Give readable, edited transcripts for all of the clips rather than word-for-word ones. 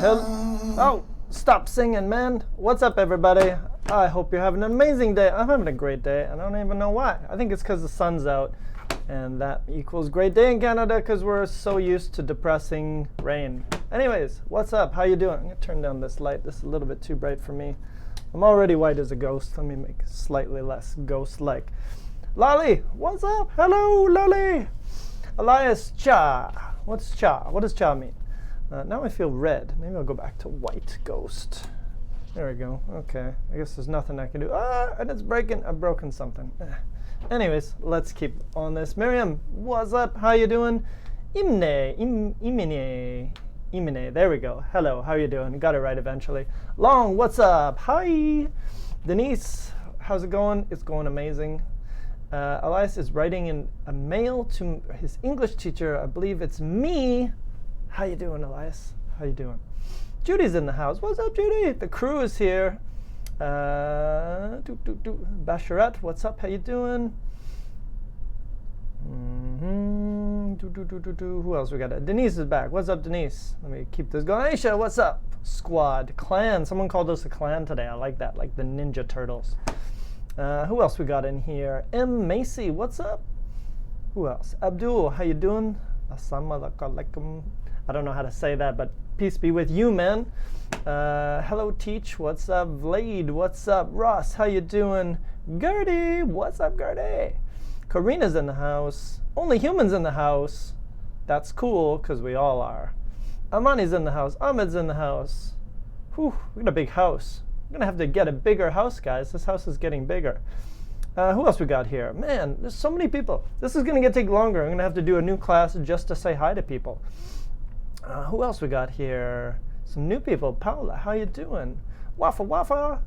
Oh, stop singing, man. What's up, everybody? I hope you're having an amazing day. I'm having a great day. I don't even know why. I think it's because the sun's out, and that equals great day in Canada because we're so used to depressing rain. Anyways, what's up? How you doing? I'm going to turn down this light. This is a little bit too bright for me. I'm already white as a ghost. Let me make it slightly less ghost-like. Lolly, what's up? Hello, Lolly. Elias, cha. What's cha? What does cha mean? Now I feel red. Maybe I'll go back to white ghost. There we go. Okay. I guess there's nothing I can do. And it's breaking. I've broken something. Anyways, let's keep on this. Miriam, what's up? How you doing? Imine. There we go. Hello. How you doing? Got it right eventually. Long, what's up? Hi. Denise, how's it going? It's going amazing. Elias is writing in a mail to his English teacher. I believe it's me. How you doing, Elias? How you doing? Judy's in the house. What's up, Judy? The crew is here. Basharat, what's up? How you doing? Who else we got? Denise is back. What's up, Denise? Let me keep this going. Aisha, what's up? Squad. Clan. Someone called us a clan today. I like that. Like the Ninja Turtles. Who else we got in here? M. Macy, what's up? Who else? Abdul, how you doing? Assalamualaikum. I don't know how to say that, but peace be with you, man. Hello, Teach. What's up? Vlade, what's up? Ross, how you doing? Gertie, what's up, Gertie? Karina's in the house. Only Humans in the house. That's cool, because we all are. Amani's in the house. Ahmed's in the house. Whew, we got a big house. I'm going to have to get a bigger house, guys. This house is getting bigger. Who else we got here? Man, there's so many people. This is going to take longer. I'm going to have to do a new class just to say hi to people. Who else we got here? Some new people. Paula, how you doing? Wafa.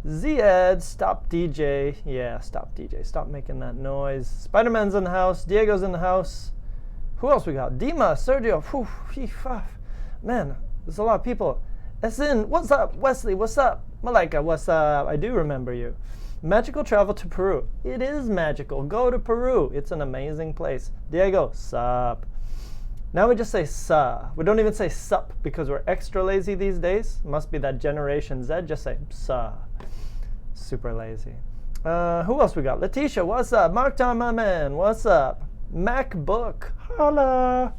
Ziad, stop DJ. Yeah, stop DJ. Stop making that noise. Spider-Man's in the house. Diego's in the house. Who else we got? Dima, Sergio. Whew, man, there's a lot of people. Esin, what's up? Wesley, what's up? Malika, what's up? I do remember you. Magical travel to Peru. It is magical. Go to Peru. It's an amazing place. Diego, sup. Now we just say sa. We don't even say sup because we're extra lazy these days. Must be that Generation Z. Just say sa. Super lazy. Who else we got? Letitia, what's up? Mark Tom, my man, what's up? MacBook, holla.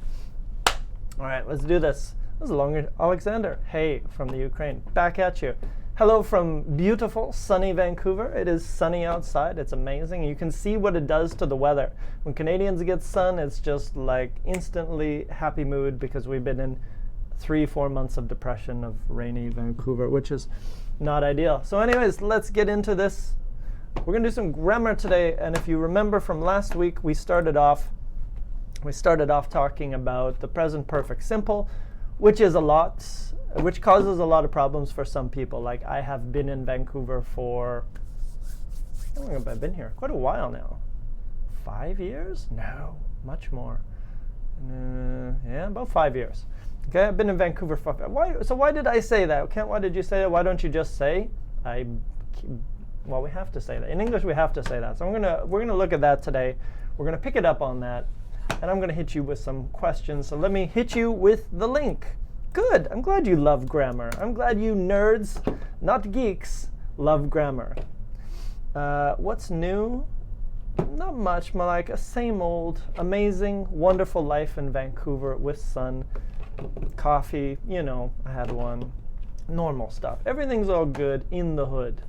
All right, let's do this. This is longer. Alexander, hey, from the Ukraine. Back at you. Hello from beautiful, sunny Vancouver. It is sunny outside. It's amazing. You can see what it does to the weather. When Canadians get sun, it's just like instantly happy mood because we've been in 3-4 months of depression of rainy Vancouver, which is not ideal. So anyways, let's get into this. We're going to do some grammar today. And if you remember from last week, we started off talking about the present perfect simple, which causes a lot of problems for some people. Like I have been in Vancouver for, how long have I been here? Quite a while now. 5 years? No, much more. Yeah, about 5 years. Okay, I've been in Vancouver for, why did I say that? Kent, why did you say that? Why don't you just say, well, we have to say that. In English, we have to say that. So we're gonna look at that today. We're gonna pick it up on that. And I'm going to hit you with some questions. So let me hit you with the link. Good. I'm glad you love grammar. I'm glad you nerds, not geeks, love grammar. What's new? Not much, Malika. Same old, amazing, wonderful life in Vancouver with sun, coffee. You know, I had one. Normal stuff. Everything's all good in the hood.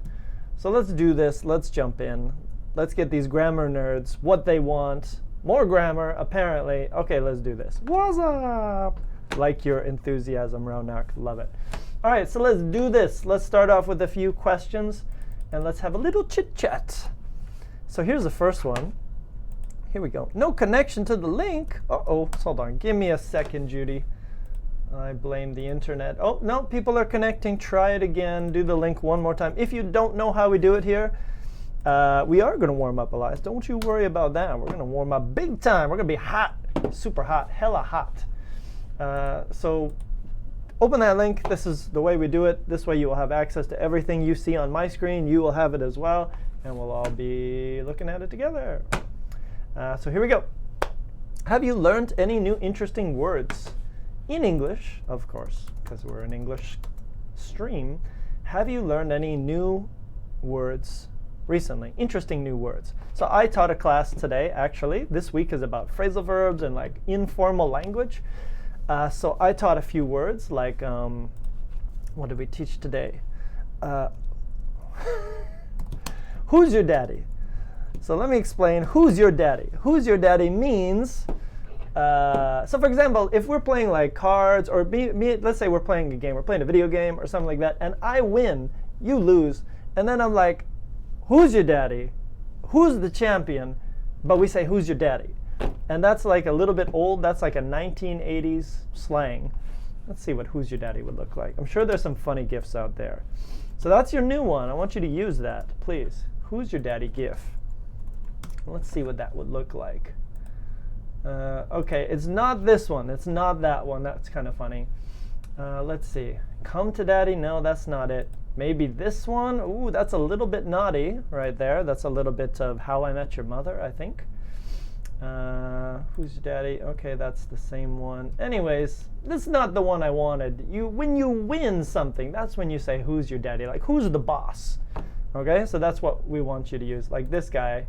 So let's do this. Let's jump in. Let's get these grammar nerds what they want. More grammar, apparently. Okay, let's do this. What's up? Like your enthusiasm, Ronak. Love it. All right, so let's do this. Let's start off with a few questions, and let's have a little chit-chat. So here's the first one. Here we go. No connection to the link. Uh-oh. Hold on. Give me a second, Judy. I blame the internet. Oh, no, people are connecting. Try it again. Do the link one more time. If you don't know how we do it here, we are going to warm up, Elias. Don't you worry about that. We're going to warm up big time. We're going to be hot, super hot, hella hot. So open that link. This is the way we do it. This way you will have access to everything you see on my screen. You will have it as well, and we'll all be looking at it together. So here we go. Have you learned any new interesting words? In English, of course. because we're an English stream. Have you learned any new words recently? Interesting new words. So I taught a class today, actually. This week is about phrasal verbs and like informal language. So I taught a few words like, what did we teach today? Who's your daddy? So let me explain who's your daddy. Who's your daddy means, so for example, if we're playing like cards or let's say we're playing a game, we're playing a video game or something like that, and I win, you lose, and then I'm like, who's your daddy? Who's the champion? But we say, who's your daddy? And that's like a little bit old. That's like a 1980s slang. Let's see what who's your daddy would look like. I'm sure there's some funny GIFs out there. So that's your new one. I want you to use that, please. Who's your daddy GIF? Let's see what that would look like. Okay, it's not this one. It's not that one. That's kind of funny. Let's see. Come to daddy. No, that's not it. Maybe this one. Ooh, that's a little bit naughty right there. That's a little bit of How I Met Your Mother, I think. Who's your daddy? Okay, that's the same one. Anyways, this is not the one I wanted. When you win something, that's when you say, who's your daddy? Like, who's the boss? Okay, so that's what we want you to use. Like this guy.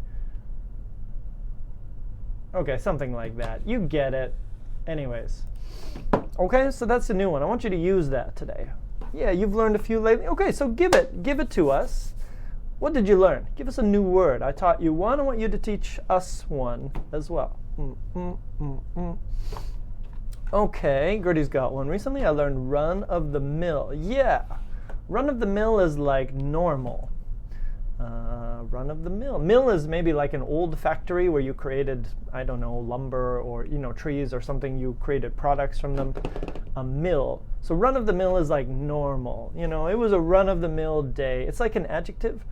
Okay, something like that. You get it. Anyways. Okay, so that's a new one. I want you to use that today. Yeah, you've learned a few lately. Okay, so give it to us. What did you learn? Give us a new word. I taught you one. I want you to teach us one as well. Okay, Gertie's got one. Recently I learned run of the mill. Yeah, run of the mill is like normal. Run of the mill. Mill is maybe like an old factory where you created, I don't know, lumber or trees or something. You created products from them. A mill. So run of the mill is like normal. It was a run of the mill day. It's like an adjective.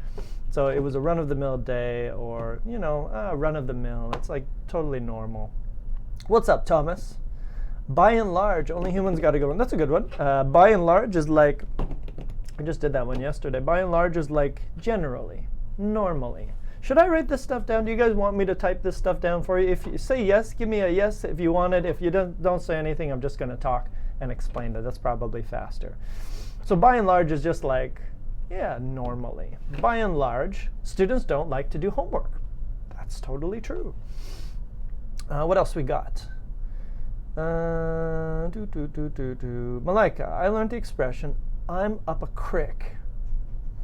So it was a run of the mill day, or run of the mill. It's like totally normal. What's up, Thomas? By and large, only humans got to go. That's a good one. By and large is like, I just did that one yesterday. By and large is like generally, normally. Should I write this stuff down? Do you guys want me to type this stuff down for you? If you say yes, give me a yes if you want it. If you don't say anything, I'm just going to talk and explain it. That's probably faster. So by and large is just like, yeah, normally. By and large, students don't like to do homework. That's totally true. What else we got? Malika, I learned the expression, I'm up a creek.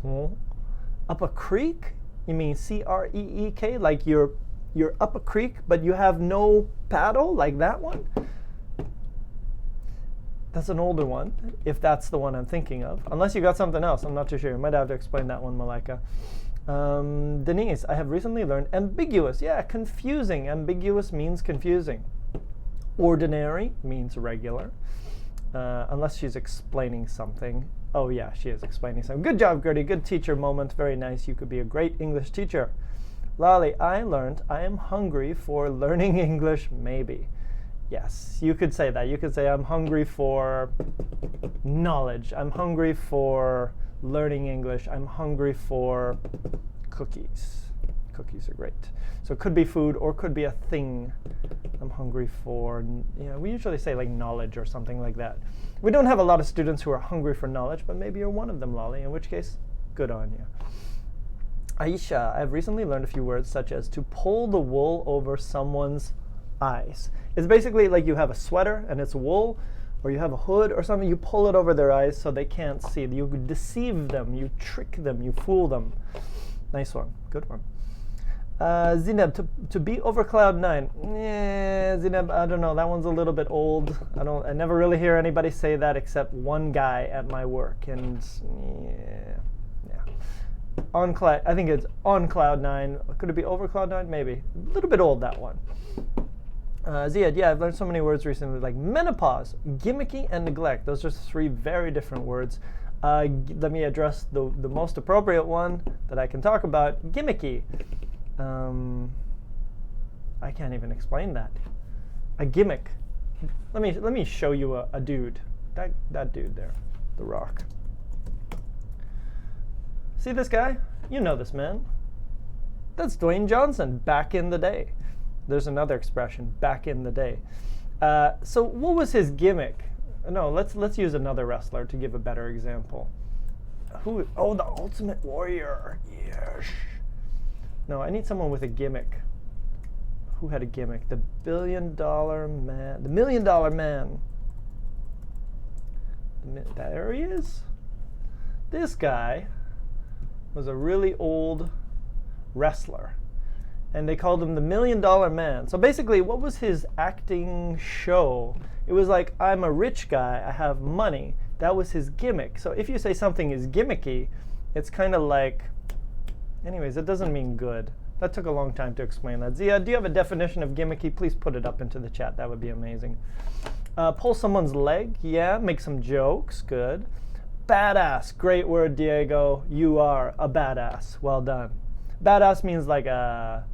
Up a creek? You mean C-R-E-E-K? Like you're up a creek, but you have no paddle, like that one? That's an older one, if that's the one I'm thinking of. Unless you got something else, I'm not too sure. You might have to explain that one, Malika. Denise, I have recently learned ambiguous. Yeah, confusing. Ambiguous means confusing. Ordinary means regular. Unless she's explaining something. Oh yeah, she is explaining something. Good job, Gertie. Good teacher moment. Very nice. You could be a great English teacher. Lali, I learned I am hungry for learning English, maybe. Yes, you could say that. You could say, I'm hungry for knowledge. I'm hungry for learning English. I'm hungry for cookies. Cookies are great. So it could be food or could be a thing. I'm hungry for, we usually say like knowledge or something like that. We don't have a lot of students who are hungry for knowledge, but maybe you're one of them, Lolly, in which case, good on you. Aisha, I've recently learned a few words such as to pull the wool over someone's eyes. It's basically like you have a sweater and it's wool, or you have a hood or something, you pull it over their eyes so they can't see. You deceive them, you trick them, you fool them. Nice one, good one. Zineb, to be over cloud 9. Yeah, Zineb, I don't know, that one's a little bit old. I never really hear anybody say that except one guy at my work, and yeah. I think it's on cloud 9. Could it be over cloud 9? Maybe. A little bit old, that one. Ziad, yeah, I've learned so many words recently, like menopause, gimmicky, and neglect. Those are 3 very different words. Let me address the most appropriate one that I can talk about, gimmicky. I can't even explain that. A gimmick. Let me show you a dude. That dude there, the rock. See this guy? You know this man. That's Dwayne Johnson, back in the day. There's another expression, back in the day. So what was his gimmick? No, let's use another wrestler to give a better example. Who? Oh, the Ultimate Warrior. Yes. No, I need someone with a gimmick. Who had a gimmick? The $1 billion man. The $1 million man. There he is. This guy was a really old wrestler, and they called him the $1 million man. So basically, what was his acting show? It was like, I'm a rich guy, I have money. That was his gimmick. So if you say something is gimmicky, it's kind of like, anyways, it doesn't mean good. That took a long time to explain that. Zia, do you have a definition of gimmicky? Please put it up into the chat. That would be amazing. Pull someone's leg. Yeah, make some jokes. Good. Badass. Great word, Diego. You are a badass. Well done. Badass means like a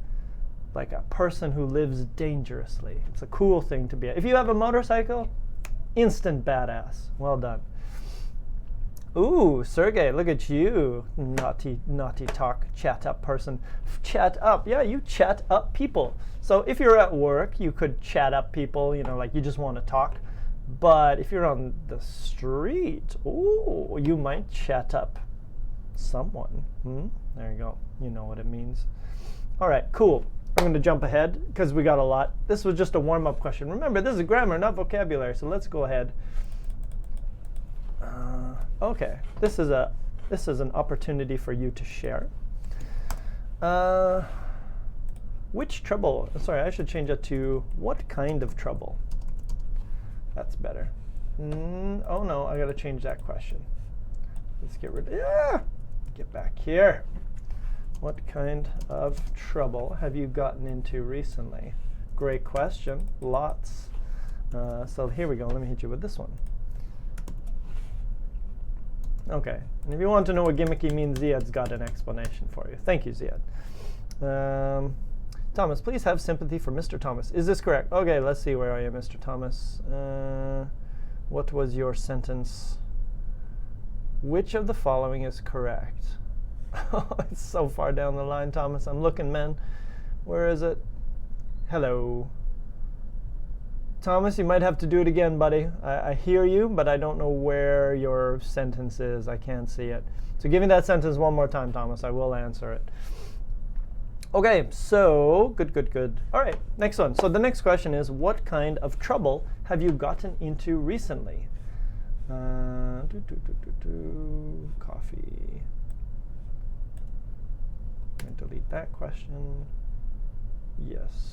person who lives dangerously. It's a cool thing to be. If you have a motorcycle, instant badass. Well done. Ooh, Sergey, look at you. Naughty talk, chat up person. Chat up. Yeah, you chat up people. So if you're at work, you could chat up people, like you just want to talk. But if you're on the street, ooh, you might chat up someone. There you go. You know what it means. All right, cool. I'm going to jump ahead because we got a lot. This was just a warm-up question. Remember, this is grammar, not vocabulary, so let's go ahead. Okay, this is an opportunity for you to share. Which trouble? Sorry, I should change it to what kind of trouble? That's better. Oh no, I got to change that question. Let's get rid of. Yeah, get back here. What kind of trouble have you gotten into recently? Great question. Lots. So here we go. Let me hit you with this one. Okay, and if you want to know what gimmicky means, Ziad's got an explanation for you. Thank you, Ziad. Thomas, please have sympathy for Mr. Thomas. Is this correct? Okay, let's see. Where are you, Mr. Thomas? What was your sentence? Which of the following is correct? It's so far down the line, Thomas. I'm looking, man. Where is it? Hello. Thomas, you might have to do it again, buddy. I hear you, but I don't know where your sentence is. I can't see it. So give me that sentence one more time, Thomas. I will answer it. Okay, so good. All right, next one. So the next question is, what kind of trouble have you gotten into recently? Coffee. I'm going to delete that question. Yes.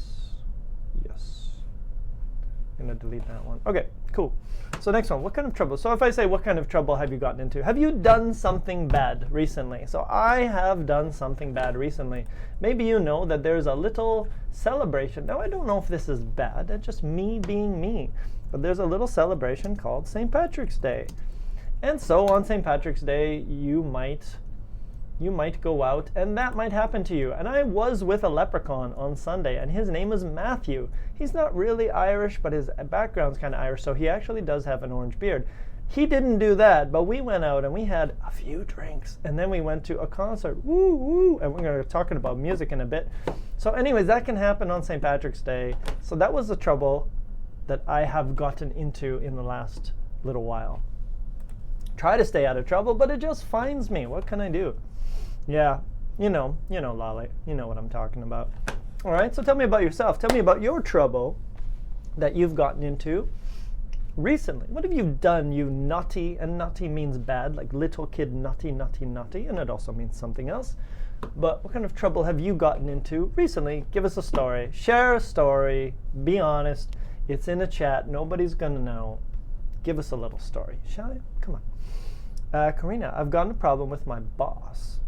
I'm going to delete that one. Okay, cool. So next one, what kind of trouble? So if I say, what kind of trouble have you gotten into? Have you done something bad recently? So I have done something bad recently. Maybe you know that there's a little celebration. Now, I don't know if this is bad. It's just me being me. But there's a little celebration called St. Patrick's Day. And so on St. Patrick's Day, you might go out and that might happen to you. And I was with a leprechaun on Sunday, and his name is Matthew. He's not really Irish, but his background's kind of Irish, so he actually does have an orange beard. He didn't do that, but we went out and we had a few drinks, and then we went to a concert. Woo, woo, and we're going to be talking about music in a bit. So anyways, that can happen on St. Patrick's Day. So that was the trouble that I have gotten into in the last little while. Try to stay out of trouble, but it just finds me. What can I do? Yeah, you know, Lolly. You know what I'm talking about. All right, so tell me about yourself. Tell me about your trouble that you've gotten into recently. What have you done, you naughty? And naughty means bad, like little kid naughty, and it also means something else. But what kind of trouble have you gotten into recently? Give us a story. Share a story. Be honest. It's in a chat. Nobody's going to know. Give us a little story, shall you? Come on. Karina, I've got a problem with my boss.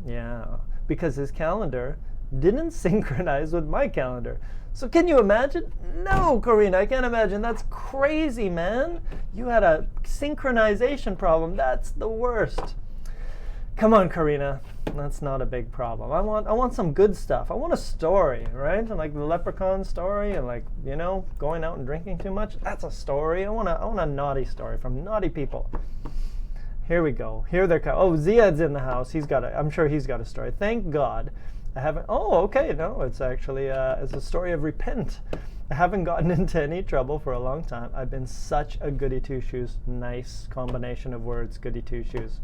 Yeah, because his calendar didn't synchronize with my calendar. So can you imagine? No, Karina, I can't imagine. That's crazy, man. You had a synchronization problem. That's the worst. Come on, Karina. That's not a big problem. I want some good stuff. I want a story, right? And like the leprechaun story, and like, going out and drinking too much. That's a story. I want a naughty story from naughty people. Here we go. Here they're coming. Oh, Ziad's in the house. I'm sure he's got a story. Thank God. I haven't. Oh, okay. No, it's actually it's a story of repent. I haven't gotten into any trouble for a long time. I've been such a goody two-shoes. Nice combination of words, goody two-shoes.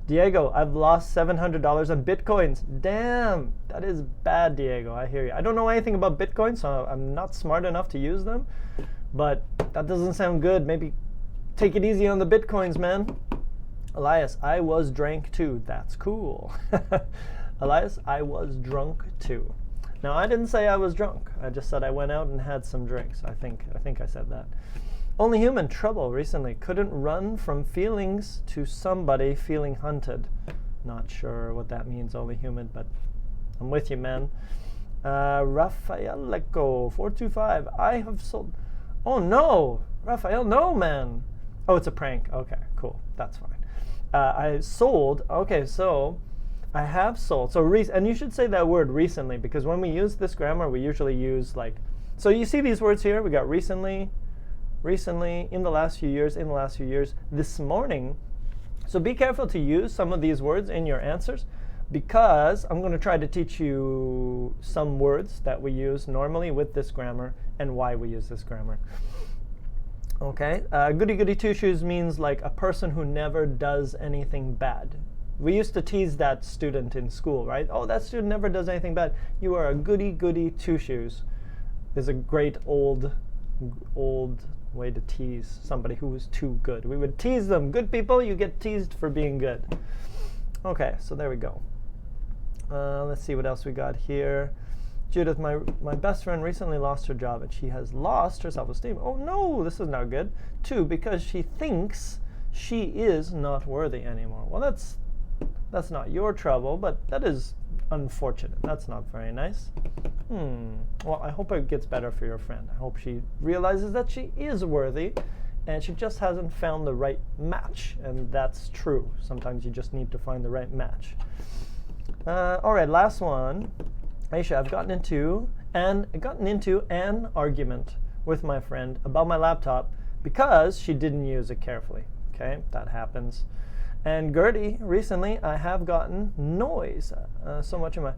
Diego, I've lost $700 on Bitcoins. Damn, that is bad, Diego. I hear you. I don't know anything about Bitcoin, so I'm not smart enough to use them. But that doesn't sound good. Maybe take it easy on the Bitcoins, man. Elias, I was drank too. That's cool. Elias, I was drunk too. Now, I didn't say I was drunk. I just said I went out and had some drinks. I think I said that. Only human trouble recently. Couldn't run from feelings to somebody feeling hunted. Not sure what that means, only human, but I'm with you, man. Rafael Leco, 425. I have sold. Oh, no. Rafael, no, man. Oh, it's a prank. Okay, cool. That's fine. I sold. Okay, so I have sold. So, and you should say that word recently, because when we use this grammar, we usually use like, so you see these words here? We got recently, in the last few years, this morning. So be careful to use some of these words in your answers, because I'm going to try to teach you some words that we use normally with this grammar and why we use this grammar. Okay, goody goody two shoes means like a person who never does anything bad. We used to tease that student in school, right? Oh, that student never does anything bad. You are a goody goody two shoes. Is a great old way to tease somebody who was too good. We would tease them. Good people, you get teased for being good. Okay, so there we go. Let's see what else we got here. Judith, my best friend recently lost her job and she has lost her self-esteem. Oh no, this is not good. 2, because she thinks she is not worthy anymore. Well, that's not your trouble, but that is unfortunate. That's not very nice. Well, I hope it gets better for your friend. I hope she realizes that she is worthy and she just hasn't found the right match. And that's true. Sometimes you just need to find the right match. All right, last one. Aisha, I've gotten into an argument with my friend about my laptop because she didn't use it carefully. Okay, that happens. And Gertie, recently I have gotten noise. So much of my...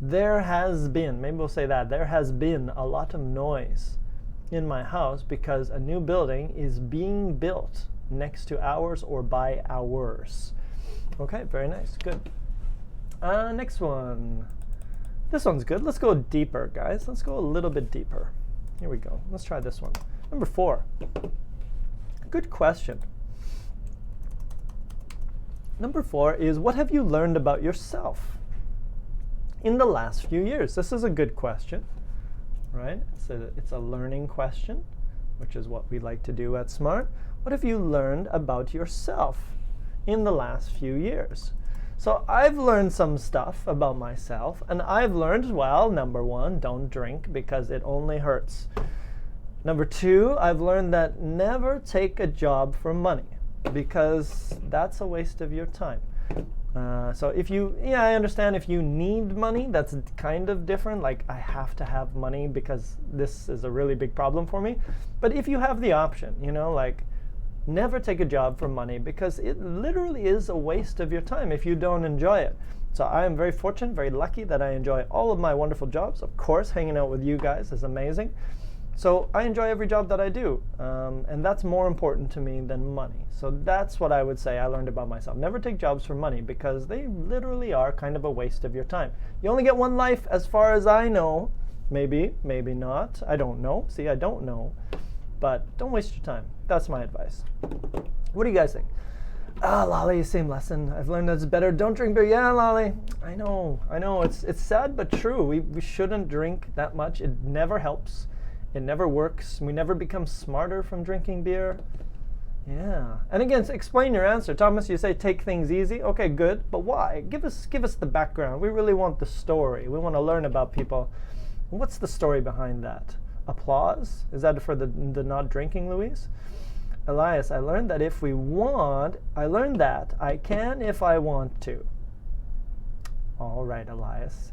there has been, maybe we'll say that, there has been a lot of noise in my house because a new building is being built next to ours or by ours. Okay, very nice, good. Next one. This one's good. Let's go deeper, guys. Let's go a little bit deeper. Here we go. Let's try this one. Number 4. Good question. Number 4 is, what have you learned about yourself in the last few years? This is a good question, right? It's a learning question, which is what we like to do at Smrt. What have you learned about yourself in the last few years? So I've learned some stuff about myself, and I've learned, well, number 1, don't drink because it only hurts. Number 2, I've learned that never take a job for money because that's a waste of your time. So if you, I understand if you need money, that's kind of different. Like, I have to have money because this is a really big problem for me. But if you have the option, like, never take a job for money because it literally is a waste of your time if you don't enjoy it. So I am very fortunate, very lucky that I enjoy all of my wonderful jobs. Of course, hanging out with you guys is amazing. So I enjoy every job that I do, and that's more important to me than money. So that's what I would say I learned about myself. Never take jobs for money because they literally are kind of a waste of your time. You only get one life as far as I know. Maybe, maybe not. I don't know. See, I don't know. But don't waste your time. That's my advice. What do you guys think? Lolly, same lesson. I've learned that it's better. Don't drink beer. Yeah, Lolly. I know. It's sad but true. We shouldn't drink that much. It never helps. It never works. We never become smarter from drinking beer. Yeah. And again, explain your answer. Thomas, you say take things easy. Okay, good. But why? Give us the background. We really want the story. We want to learn about people. What's the story behind that? Applause? Is that for the not drinking, Louise? Elias, I learned that I can if I want to. All right, Elias.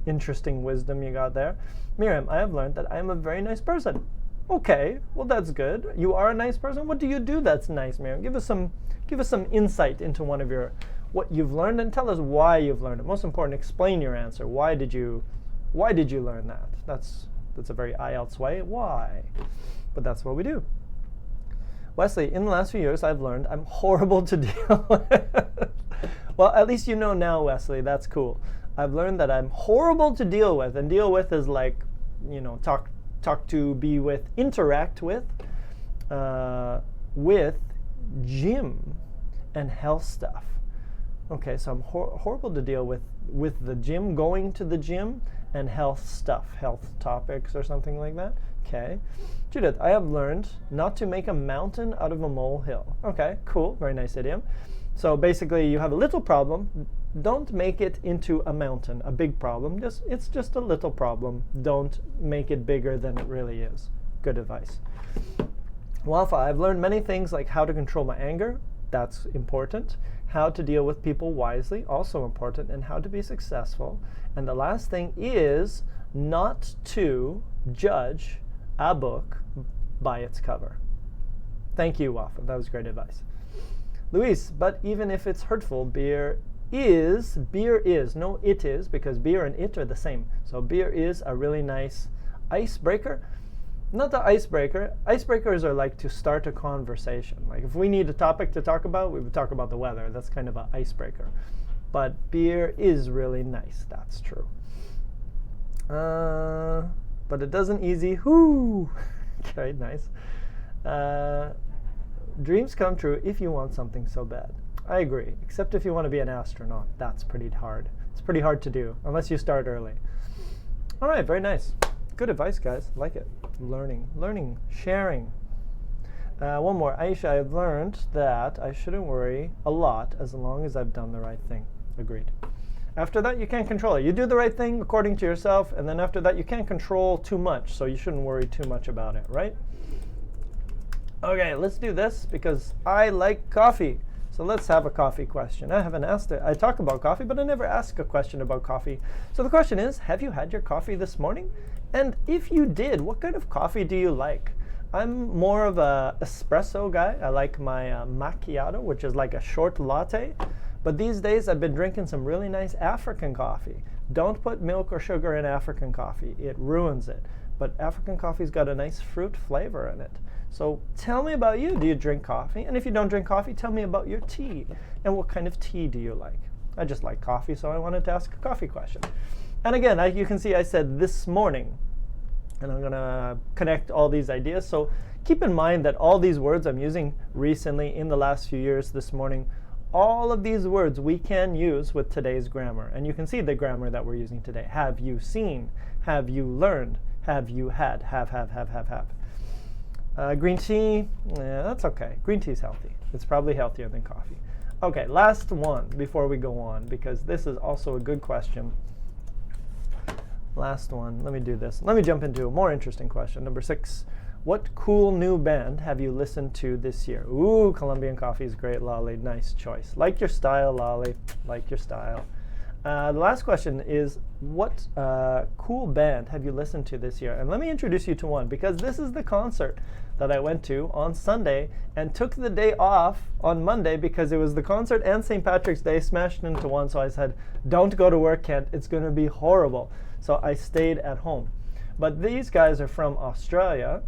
Interesting wisdom you got there. Miriam, I have learned that I am a very nice person. Okay, well that's good. You are a nice person. What do you do that's nice, Miriam? Give us some insight into what you've learned and tell us why you've learned it. Most important, explain your answer. Why did you Why did you learn that? That's a very IELTS way. Why? But that's what we do. Wesley, in the last few years, I've learned I'm horrible to deal with. Well, at least you know now, Wesley. That's cool. I've learned that I'm horrible to deal with. And deal with is like, talk to, be with, interact with gym and health stuff. Okay, so I'm horrible to deal with the gym, going to the gym, and health stuff, health topics or something like that. Okay. Judith, I have learned not to make a mountain out of a molehill. Okay, cool, very nice idiom. So basically you have a little problem, don't make it into a mountain, a big problem. It's just a little problem. Don't make it bigger than it really is. Good advice. Wafa, I've learned many things like how to control my anger. That's important. How to deal with people wisely, also important, and how to be successful. And the last thing is not to judge a book by its cover. Thank you, Wafa. That was great advice. Luis, but even if it's hurtful, beer is, no, it is, because beer and it are the same. So beer is a really nice icebreaker. Not the icebreaker. Icebreakers are like to start a conversation. Like if we need a topic to talk about, we would talk about the weather. That's kind of an icebreaker. But beer is really nice. That's true. But it doesn't easy. Whoo! Okay, nice. Dreams come true if you want something so bad. I agree. Except if you want to be an astronaut. That's pretty hard. It's pretty hard to do, unless you start early. All right, very nice. Good advice, guys. Like it. Learning, sharing. One more. Aisha, I've learned that I shouldn't worry a lot as long as I've done the right thing. Agreed. After that, you can't control it. You do the right thing according to yourself, and then after that, you can't control too much, so you shouldn't worry too much about it, right? Okay, let's do this because I like coffee. So let's have a coffee question. I haven't asked it. I talk about coffee, but I never ask a question about coffee. So the question is, have you had your coffee this morning? And if you did, what kind of coffee do you like? I'm more of a espresso guy. I like my macchiato, which is like a short latte. But these days, I've been drinking some really nice African coffee. Don't put milk or sugar in African coffee. It ruins it. But African coffee's got a nice fruit flavor in it. So tell me about you. Do you drink coffee? And if you don't drink coffee, tell me about your tea. And what kind of tea do you like? I just like coffee, so I wanted to ask a coffee question. And again, you can see I said this morning. And I'm going to connect all these ideas. So keep in mind that all these words I'm using recently in the last few years this morning, all of these words we can use with today's grammar. And you can see the grammar that we're using today. Have you seen? Have you learned? Have you had? Have. Green tea, yeah, that's okay. Green tea is healthy. It's probably healthier than coffee. Okay, last one before we go on, because this is also a good question. Last one, let me do this. Let me jump into a more interesting question. Number 6, what cool new band have you listened to this year? Ooh, Colombian coffee is great, Lolly. Nice choice. Like your style, Lolly. Like your style. The last question is, what cool band have you listened to this year? And let me introduce you to one, because this is the concert that I went to on Sunday and took the day off on Monday because it was the concert and St. Patrick's Day smashed into one. So I said, don't go to work, Kent. It's going to be horrible. So I stayed at home. But these guys are from Australia,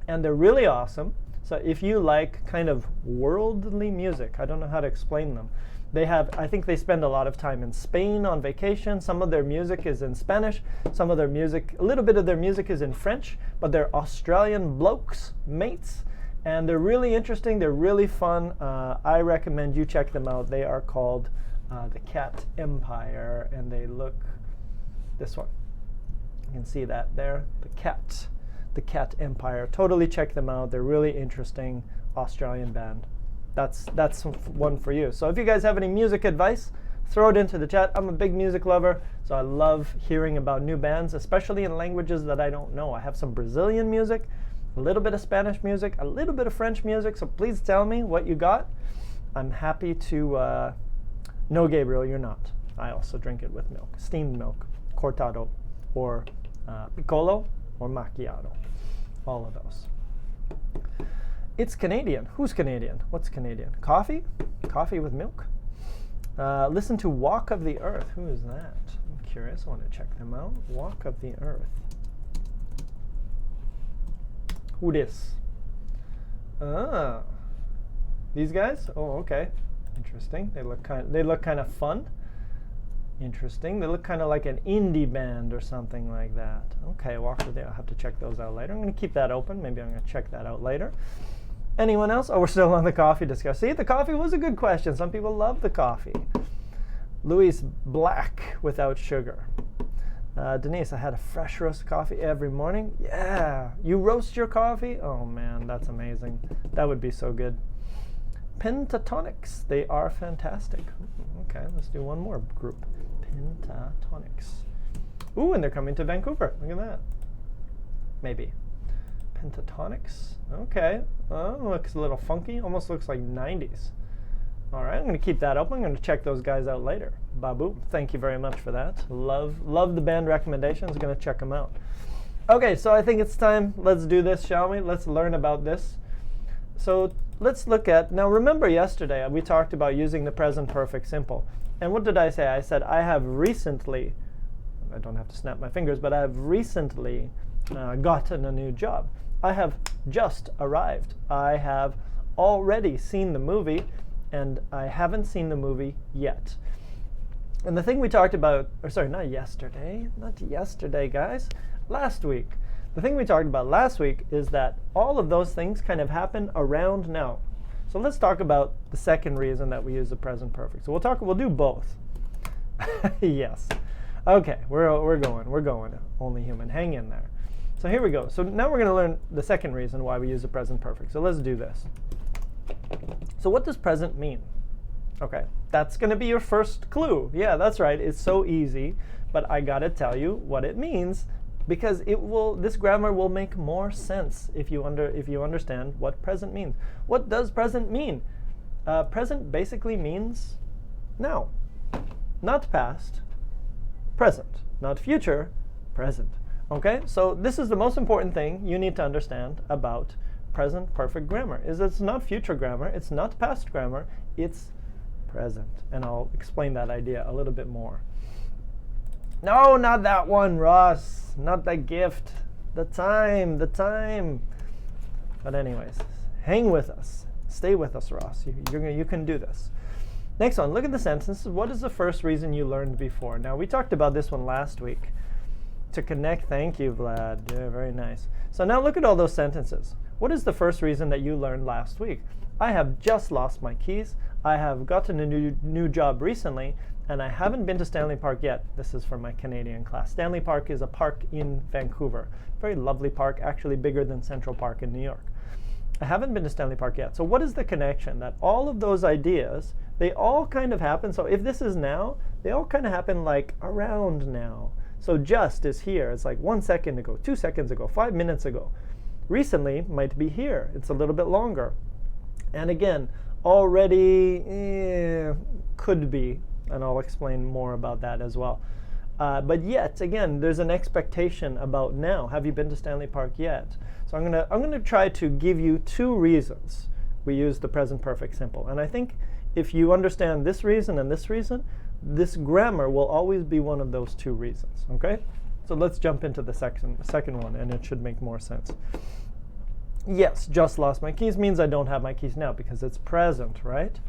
and they're really awesome. So if you like kind of worldly music, I don't know how to explain them. I think they spend a lot of time in Spain on vacation. Some of their music is in Spanish. A little bit of their music is in French, but they're Australian blokes, mates, and they're really interesting. They're really fun. I recommend you check them out. They are called the Cat Empire, and they look this one. You can see that there, the Cat Empire. Totally check them out. They're really interesting Australian band. That's one for you. So if you guys have any music advice, throw it into the chat. I'm a big music lover, so I love hearing about new bands, especially in languages that I don't know. I have some Brazilian music, a little bit of Spanish music, a little bit of French music, so please tell me what you got. I'm happy to... No, Gabriel, you're not. I also drink it with milk, steamed milk, cortado, or piccolo, or macchiato. All of those. It's Canadian. Who's Canadian? What's Canadian? Coffee? Coffee with milk? Listen to Walk of the Earth. Who is that? I'm curious. I want to check them out. Walk of the earth. Who this? Ah, these guys? Oh, okay. Interesting. They look kind of fun. Interesting. They look kind of like an indie band or something like that. Okay, Walk of the Earth. I'll have to check those out later. I'm going to keep that open. Maybe I'm going to check that out later. Anyone else? Oh, we're still on the coffee discussion. See, the coffee was a good question. Some people love the coffee. Louis, black without sugar. Denise, I had a fresh roast coffee every morning. Yeah. You roast your coffee? Oh, man, that's amazing. That would be so good. Pentatonics. They are fantastic. Okay, let's do one more group. Pentatonics. Ooh, and they're coming to Vancouver. Look at that. Maybe. Pentatonics. Okay. Oh, looks a little funky. Almost looks like 90s. All right, I'm going to keep that open. I'm going to check those guys out later. Babu, thank you very much for that. Love the band recommendations. Going to check them out. Okay, so I think it's time. Let's do this, shall we? Let's learn about this. So let's look at, now remember yesterday we talked about using the present perfect simple. And what did I say? I said I have recently, I don't have to snap my fingers, but I have recently gotten a new job. I have just arrived. I have already seen the movie, and I haven't seen the movie yet. And the thing we talked about, or sorry, not yesterday, guys, last week. The thing we talked about last week is that all of those things kind of happen around now. So let's talk about the second reason that we use the present perfect. So we'll do both. Yes. Okay, we're going. Only human. Hang in there. So here we go. So now we're going to learn the second reason why we use the present perfect. So let's do this. So what does present mean? Okay, that's going to be your first clue. Yeah, that's right. It's so easy, but I got to tell you what it means, because this grammar will make more sense if you understand what present means. What does present mean? Present basically means now. Not past, present. Not future, present. Okay, so this is the most important thing you need to understand about present perfect grammar, is it's not future grammar, it's not past grammar, it's present. And I'll explain that idea a little bit more. No, not that one, Ross. Not the gift. The time. But anyways, hang with us. Stay with us, Ross. You can do this. Next one, look at the sentence. What is the first reason you learned before? Now, we talked about this one last week. To connect, thank you, Vlad. Yeah, very nice. So now look at all those sentences. What is the first reason that you learned last week? I have just lost my keys. I have gotten a new job recently, and I haven't been to Stanley Park yet. This is for my Canadian class. Stanley Park is a park in Vancouver. Very lovely park, actually bigger than Central Park in New York. I haven't been to Stanley Park yet. So what is the connection? That all of those ideas, they all kind of happen. So if this is now, they all kind of happen like around now. So just is here. It's like 1 second ago, 2 seconds ago, 5 minutes ago. Recently might be here. It's a little bit longer. And again, already could be, and I'll explain more about that as well. But yet, again, there's an expectation about now. Have you been to Stanley Park yet? So I'm gonna try to give you two reasons we use the present perfect simple. And I think if you understand this reason and this grammar will always be one of those two reasons. Okay? So let's jump into the second one, and it should make more sense. Yes, just lost my keys means I don't have my keys now because it's present, right?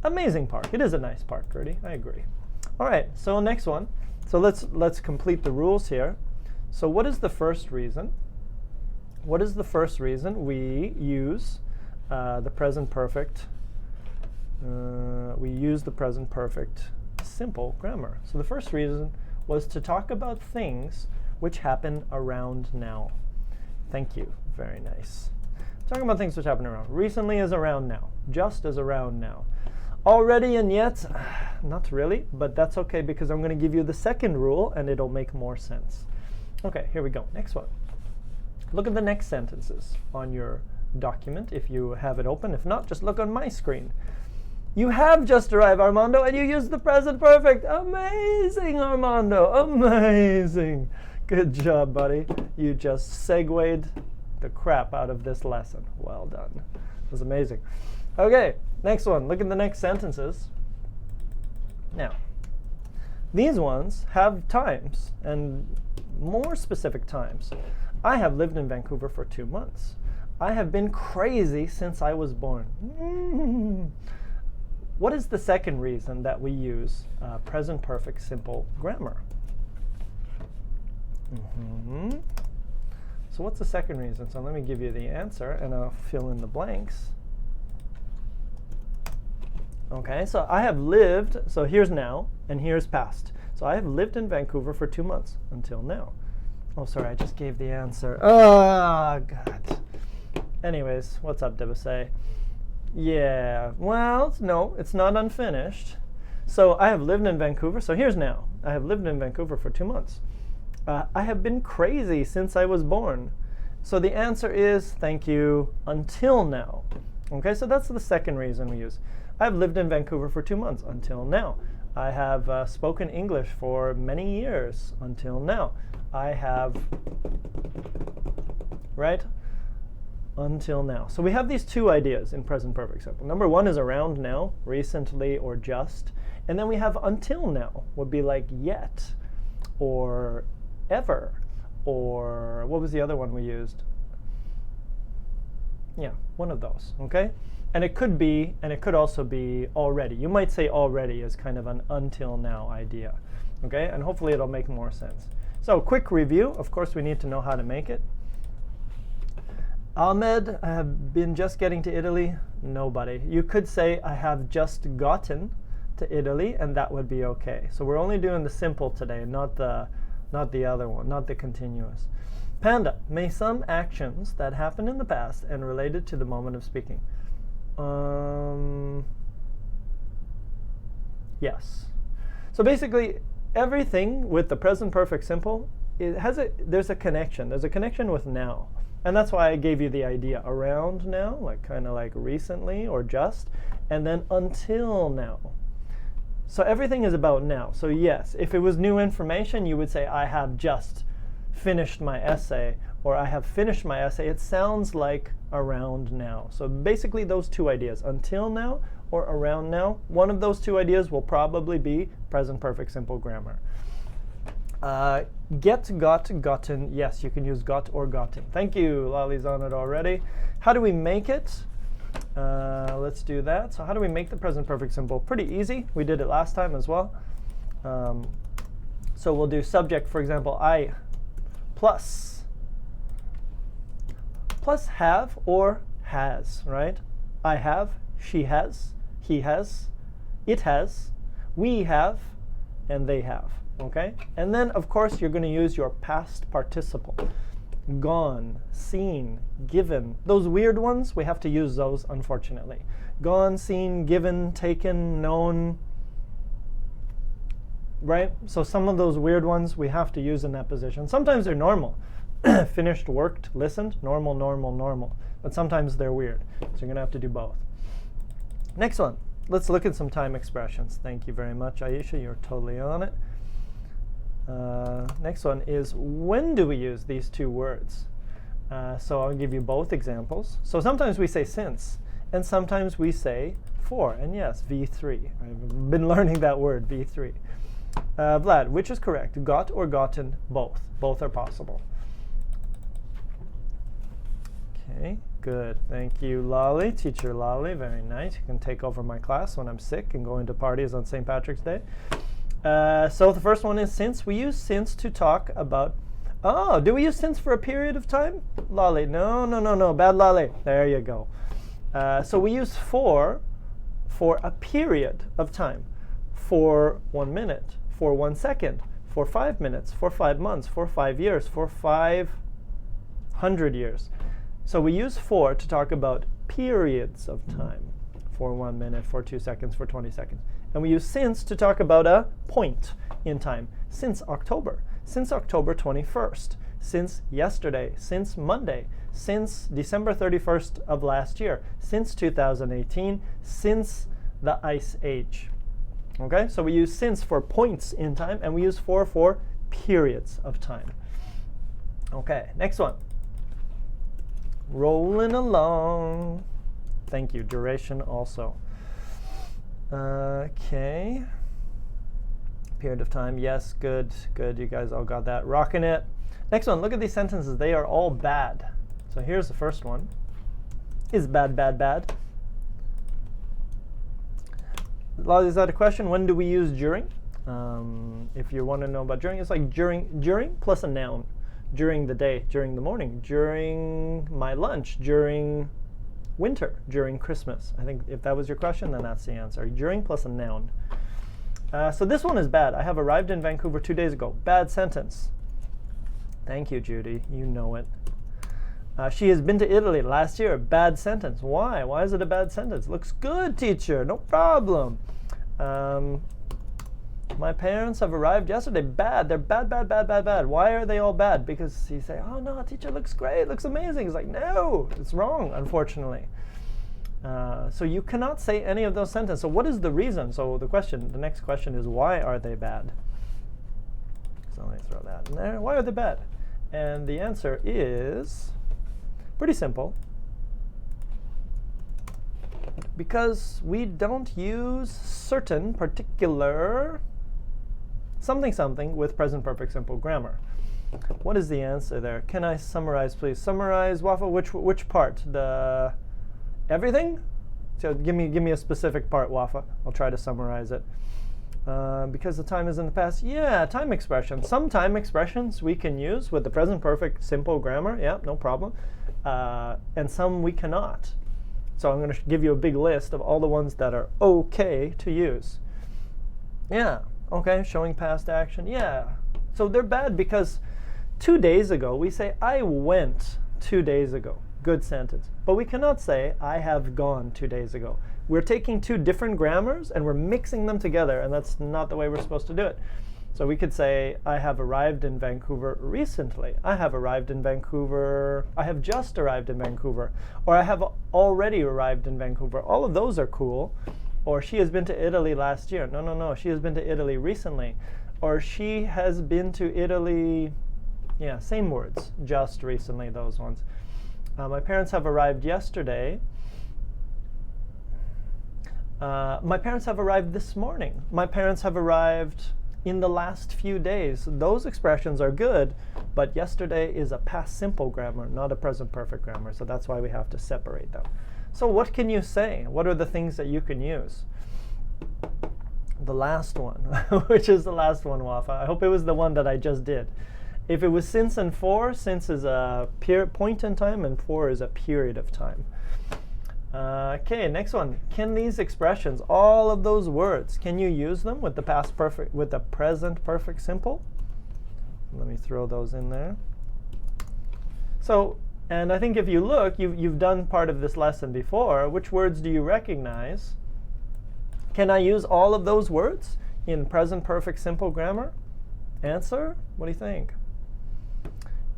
Amazing park. It is a nice park, Gertie. I agree. All right, so next one. So let's complete the rules here. So what is the first reason? What is the first reason we use the present perfect? We use the present perfect simple grammar. So the first reason was to talk about things which happen around now. Thank you. Very nice. Talking about things which happen around. Recently is around now. Just is around now. Already and yet, not really, but that's okay because I'm going to give you the second rule and it'll make more sense. Okay, here we go. Next one. Look at the next sentences on your document if you have it open. If not, just look on my screen. You have just arrived, Armando, and you used the present perfect. Amazing, Armando. Amazing. Good job, buddy. You just segued the crap out of this lesson. Well done. It was amazing. Okay, next one. Look at the next sentences. Now, These ones have times, and more specific times. I have lived in Vancouver for 2 months. I have been crazy since I was born. What is the second reason that we use present perfect simple grammar? So what's the second reason? So let me give you the answer, and I'll fill in the blanks. Okay, so I have lived, so here's now, and here's past. So I have lived in Vancouver for 2 months, until now. Oh, sorry, I just gave the answer. Oh, God. Anyways, what's up, Debase? Yeah, well, no, it's not unfinished. So I have lived in Vancouver, so here's now. I have lived in Vancouver for 2 months. I have been crazy since I was born. So the answer is, thank you, until now. Okay, so that's the second reason we use. I've lived in Vancouver for 2 months, until now. I have spoken English for many years, until now. I have, right? Until now. So we have these two ideas in present perfect simple. Number one is around now, recently or just. And then we have until now, would be like yet, or ever, or what was the other one we used? Yeah, one of those, okay? And it could be, and it could also be already. You might say already as kind of an until now idea, okay? And hopefully it'll make more sense. So quick review. Of course, we need to know how to make it. Ahmed, I have been just getting to Italy. Nobody. You could say I have just gotten to Italy, and that would be okay. So we're only doing the simple today, not the other one, not the continuous. Panda, may some actions that happened in the past and related to the moment of speaking. Yes. So basically, everything with the present perfect simple, there's a connection. There's a connection with now. And that's why I gave you the idea around now, like kind of like recently or just, and then until now. So everything is about now. So yes, if it was new information, you would say, I have just finished my essay, or I have finished my essay. It sounds like around now. So basically those two ideas, until now or around now, one of those two ideas will probably be present perfect simple grammar. Get, got, gotten. Yes, you can use got or gotten. Thank you. Lali's on it already. How do we make it? Let's do that. So how do we make the present perfect simple? Pretty easy. We did it last time as well. So we'll do subject, for example, I plus have or has, right? I have, she has, he has, it has, we have, and they have. Okay? And then, of course, you're going to use your past participle. Gone, seen, given. Those weird ones, we have to use those, unfortunately. Gone, seen, given, taken, known. Right? So some of those weird ones we have to use in that position. Sometimes they're normal. Finished, worked, listened. Normal, normal, normal. But sometimes they're weird. So you're going to have to do both. Next one. Let's look at some time expressions. Thank you very much, Aisha. You're totally on it. Next one is, when do we use these two words? So I'll give you both examples. So sometimes we say since, and sometimes we say for. And yes, V3. I've been learning that word, V3. Vlad, which is correct? Got or gotten? Both. Both are possible. Okay, good. Thank you, Lolly. Teacher Lolly, very nice. You can take over my class when I'm sick and go into parties on St. Patrick's Day. So the first one is since. We use since to talk about, oh, do we use since for a period of time? Lolly, no, bad Lolly. There you go. So we use for a period of time. For 1 minute, for 1 second, for 5 minutes, for 5 months, for 5 years, for 500 years. So we use for to talk about periods of time. For 1 minute, for 2 seconds, for 20 seconds. And we use since to talk about a point in time. Since October 21st, since yesterday, since Monday, since December 31st of last year, since 2018, since the Ice Age. Okay, so we use since for points in time, and we use for periods of time. Okay, next one. Rolling along. Thank you, duration also. Okay. Period of time. Yes, good, good. You guys all got that. Rocking it. Next one. Look at these sentences. They are all bad. So here's the first one. Is bad, bad, bad. Is that a question? When do we use during? If you want to know about during, it's like during plus a noun. During the day, during the morning, during my lunch, during winter, during Christmas. I think if that was your question, then that's the answer. During plus a noun. So this one is bad. I have arrived in Vancouver 2 days ago. Bad sentence. Thank you, Judy. You know it. She has been to Italy last year. Bad sentence. Why? Why is it a bad sentence? Looks good, teacher. No problem. My parents have arrived yesterday. Bad. They're bad, bad, bad, bad, bad. Why are they all bad? Because you say, oh, no, teacher, looks great. Looks amazing. It's like, no, it's wrong, unfortunately. So you cannot say any of those sentences. So what is the reason? So the next question is, why are they bad? So let me throw that in there. Why are they bad? And the answer is pretty simple. Because we don't use certain particular something with present perfect simple grammar. What is the answer there? Can I summarize, please? Summarize, Waffle, which part? The everything? So give me a specific part, Wafa. I'll try to summarize it. Because the time is in the past. Yeah, time expressions. Some time expressions we can use with the present perfect simple grammar. Yeah, no problem. And some we cannot. So I'm going to give you a big list of all the ones that are okay to use. Yeah, okay, showing past action. Yeah, so they're bad because 2 days ago, we say, I went 2 days ago. Good sentence. But we cannot say, I have gone 2 days ago. We're taking two different grammars and we're mixing them together, and that's not the way we're supposed to do it. So we could say, I have arrived in Vancouver recently. I have arrived in Vancouver. I have just arrived in Vancouver. Or I have already arrived in Vancouver. All of those are cool. Or she has been to Italy last year. No. She has been to Italy recently. Or she has been to Italy, yeah, same words, just recently, those ones. My parents have arrived yesterday. My parents have arrived this morning. My parents have arrived in the last few days. Those expressions are good, but yesterday is a past simple grammar, not a present perfect grammar. So that's why we have to separate them. So what can you say? What are the things that you can use? The last one, which is the last one, Wafa. I hope it was the one that I just did. If it was since and for, since is a point in time and for is a period of time. Okay, next one. Can these expressions, all of those words, can you use them with the past perfect, with the present perfect simple? Let me throw those in there. So, and I think if you look, you've done part of this lesson before. Which words do you recognize? Can I use all of those words in present perfect simple grammar? Answer? What do you think?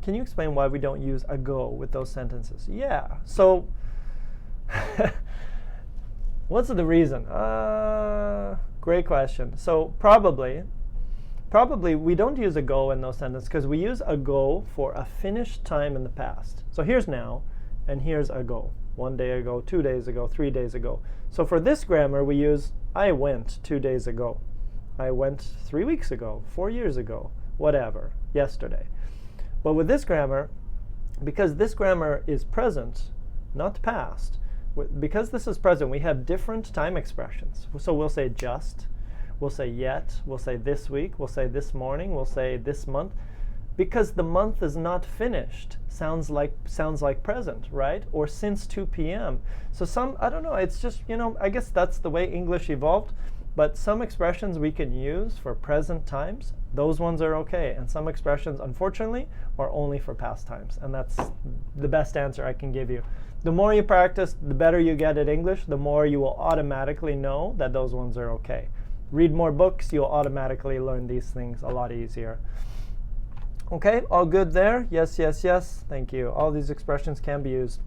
Can you explain why we don't use ago with those sentences? Yeah, so what's the reason? Great question. So probably we don't use ago in those sentences because we use ago for a finished time in the past. So here's now, and here's ago. 1 day ago, 2 days ago, 3 days ago. So for this grammar, we use I went 2 days ago. I went 3 weeks ago, 4 years ago, whatever, yesterday. But with this grammar, because this grammar is present, not past, because this is present, we have different time expressions. So we'll say just, we'll say yet, we'll say this week, we'll say this morning, we'll say this month. Because the month is not finished, sounds like present, right? Or since 2 p.m. So I don't know, it's just, I guess that's the way English evolved. But some expressions we can use for present times, those ones are okay. And some expressions, unfortunately, are only for past times. And that's the best answer I can give you. The more you practice, the better you get at English, the more you will automatically know that those ones are okay. Read more books, you'll automatically learn these things a lot easier. Okay, all good there? Yes, yes, yes. Thank you. All these expressions can be used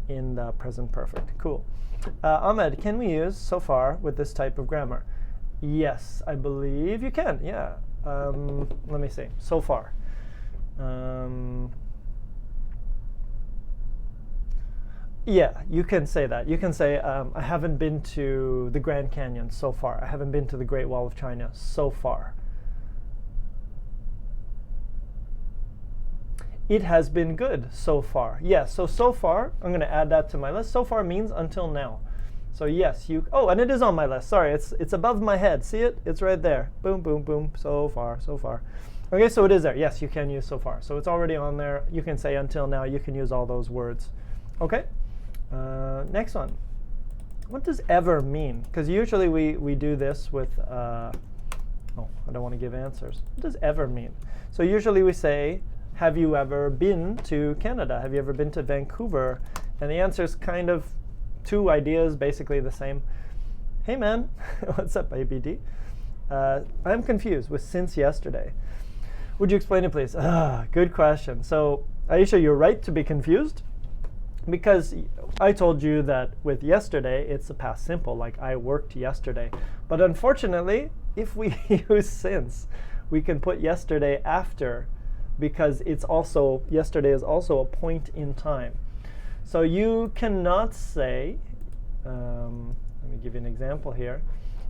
in the present perfect. Cool. Ahmed, can we use so far with this type of grammar? Yes, I believe you can. Yeah. Let me see. So far. Yeah, you can say that. You can say, I haven't been to the Grand Canyon so far. I haven't been to the Great Wall of China so far. It has been good so far. Yes, so far, I'm going to add that to my list. So far means until now. So yes, oh, and it is on my list. Sorry, it's above my head. See it? It's right there. Boom, boom, boom. So far, so far. Okay, so it is there. Yes, you can use so far. So it's already on there. You can say until now. You can use all those words. Okay, next one. What does ever mean? Because usually we do this with, oh, I don't want to give answers. What does ever mean? So usually we say, have you ever been to Canada? Have you ever been to Vancouver? And the answer is kind of two ideas, basically the same. Hey man, what's up, ABD? I'm confused with since yesterday. Would you explain it, please? Good question. So Aisha, you're right to be confused, because I told you that with yesterday, it's a past simple, like I worked yesterday. But unfortunately, if we use since, we can put yesterday after, because it's also, yesterday is also a point in time. So you cannot say, let me give you an example here.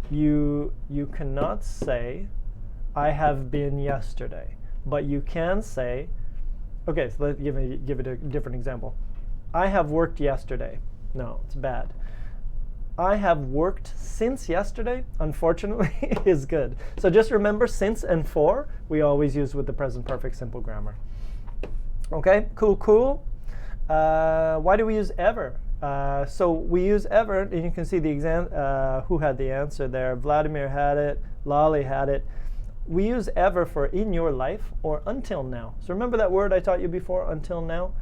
You cannot say, I have been yesterday. But you can say, okay, so let's give it a different example. I have worked yesterday. No, it's bad. I have worked since yesterday, unfortunately, is good. So just remember, since and for, we always use with the present perfect simple grammar. Okay, cool. Why do we use ever? So we use ever, and you can see the who had the answer there. Vladimir had it, Lali had it. We use ever for in your life or until now. So remember that word I taught you before, until now?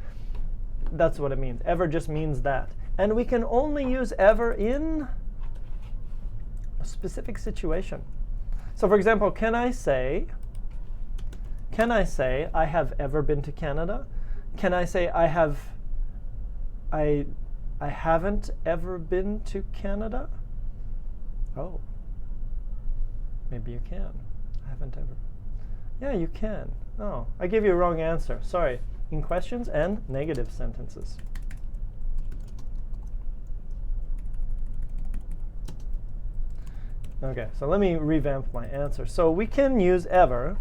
That's what it means. Ever just means that. And we can only use ever in a specific situation. So for example, can I say I have ever been to Canada? Can I say I haven't ever been to Canada? Oh, maybe you can. I haven't ever. Yeah, you can. Oh, I gave you a wrong answer. Sorry. In questions and negative sentences. Okay, so let me revamp my answer. So we can use ever.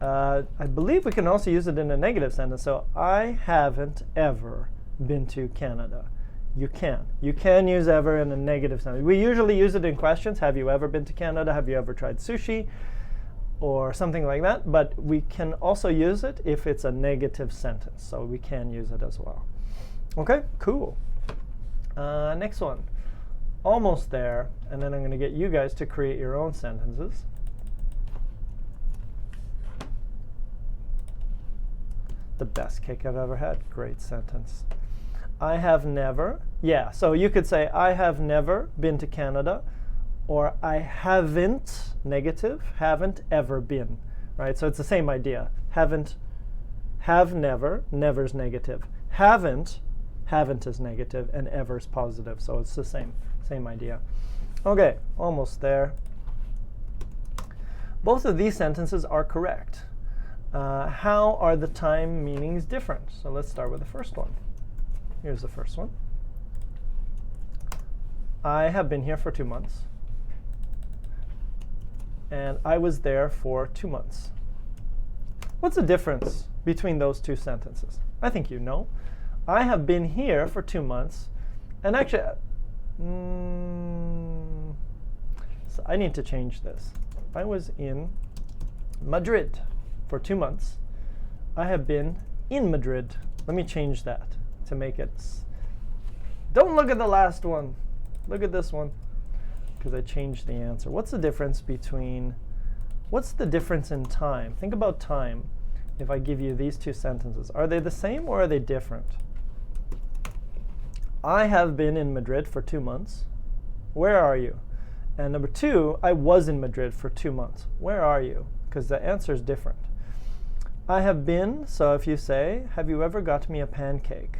I believe we can also use it in a negative sentence. So I haven't ever been to Canada. You can. You can use ever in a negative sentence. We usually use it in questions. Have you ever been to Canada? Have you ever tried sushi? Or something like that. But we can also use it if it's a negative sentence. So we can use it as well. Okay, cool. Next one. Almost there. And then I'm going to get you guys to create your own sentences. The best cake I've ever had. Great sentence. I have never. Yeah, so you could say I have never been to Canada, or I haven't, negative, haven't ever been, right? So it's the same idea. Haven't, have never, never's negative. Haven't is negative, and ever is positive. So it's the same idea. Okay, almost there. Both of these sentences are correct. How are the time meanings different? So let's start with the first one. Here's the first one. I have been here for 2 months. And I was there for 2 months. What's the difference between those two sentences? I think you know. I have been here for 2 months. And actually, so I need to change this. I was in Madrid for 2 months. I have been in Madrid. Let me change that to make it. Don't look at the last one. Look at this one, because I changed the answer. What's the difference in time? Think about time. If I give you these two sentences, are they the same or are they different? I have been in Madrid for 2 months. Where are you? And number two, I was in Madrid for 2 months. Where are you? Because the answer is different. I have been, so if you say, have you ever got me a pancake?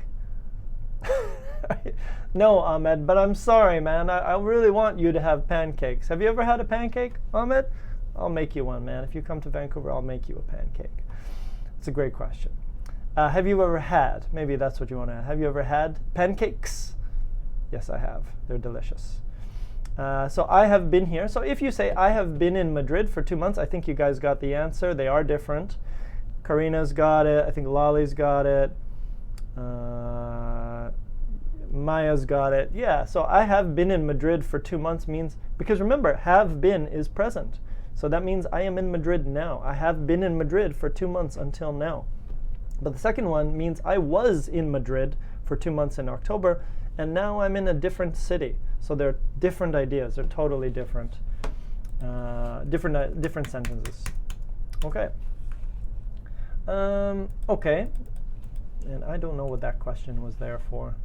No, Ahmed, but I'm sorry, man. I really want you to have pancakes. Have you ever had a pancake, Ahmed? I'll make you one, man. If you come to Vancouver, I'll make you a pancake. It's a great question. Have you ever had? Maybe that's what you want to add. Have you ever had pancakes? Yes, I have. They're delicious. So I have been here. So if you say I have been in Madrid for 2 months, I think you guys got the answer. They are different. Karina's got it. I think Lolly's got it. Maya's got it. Yeah, so I have been in Madrid for 2 months means, because remember, have been is present. So that means I am in Madrid now. I have been in Madrid for 2 months until now. But the second one means I was in Madrid for 2 months in October, and now I'm in a different city. So they're different ideas. They're totally different. Different sentences. Okay. Okay. And I don't know what that question was there for.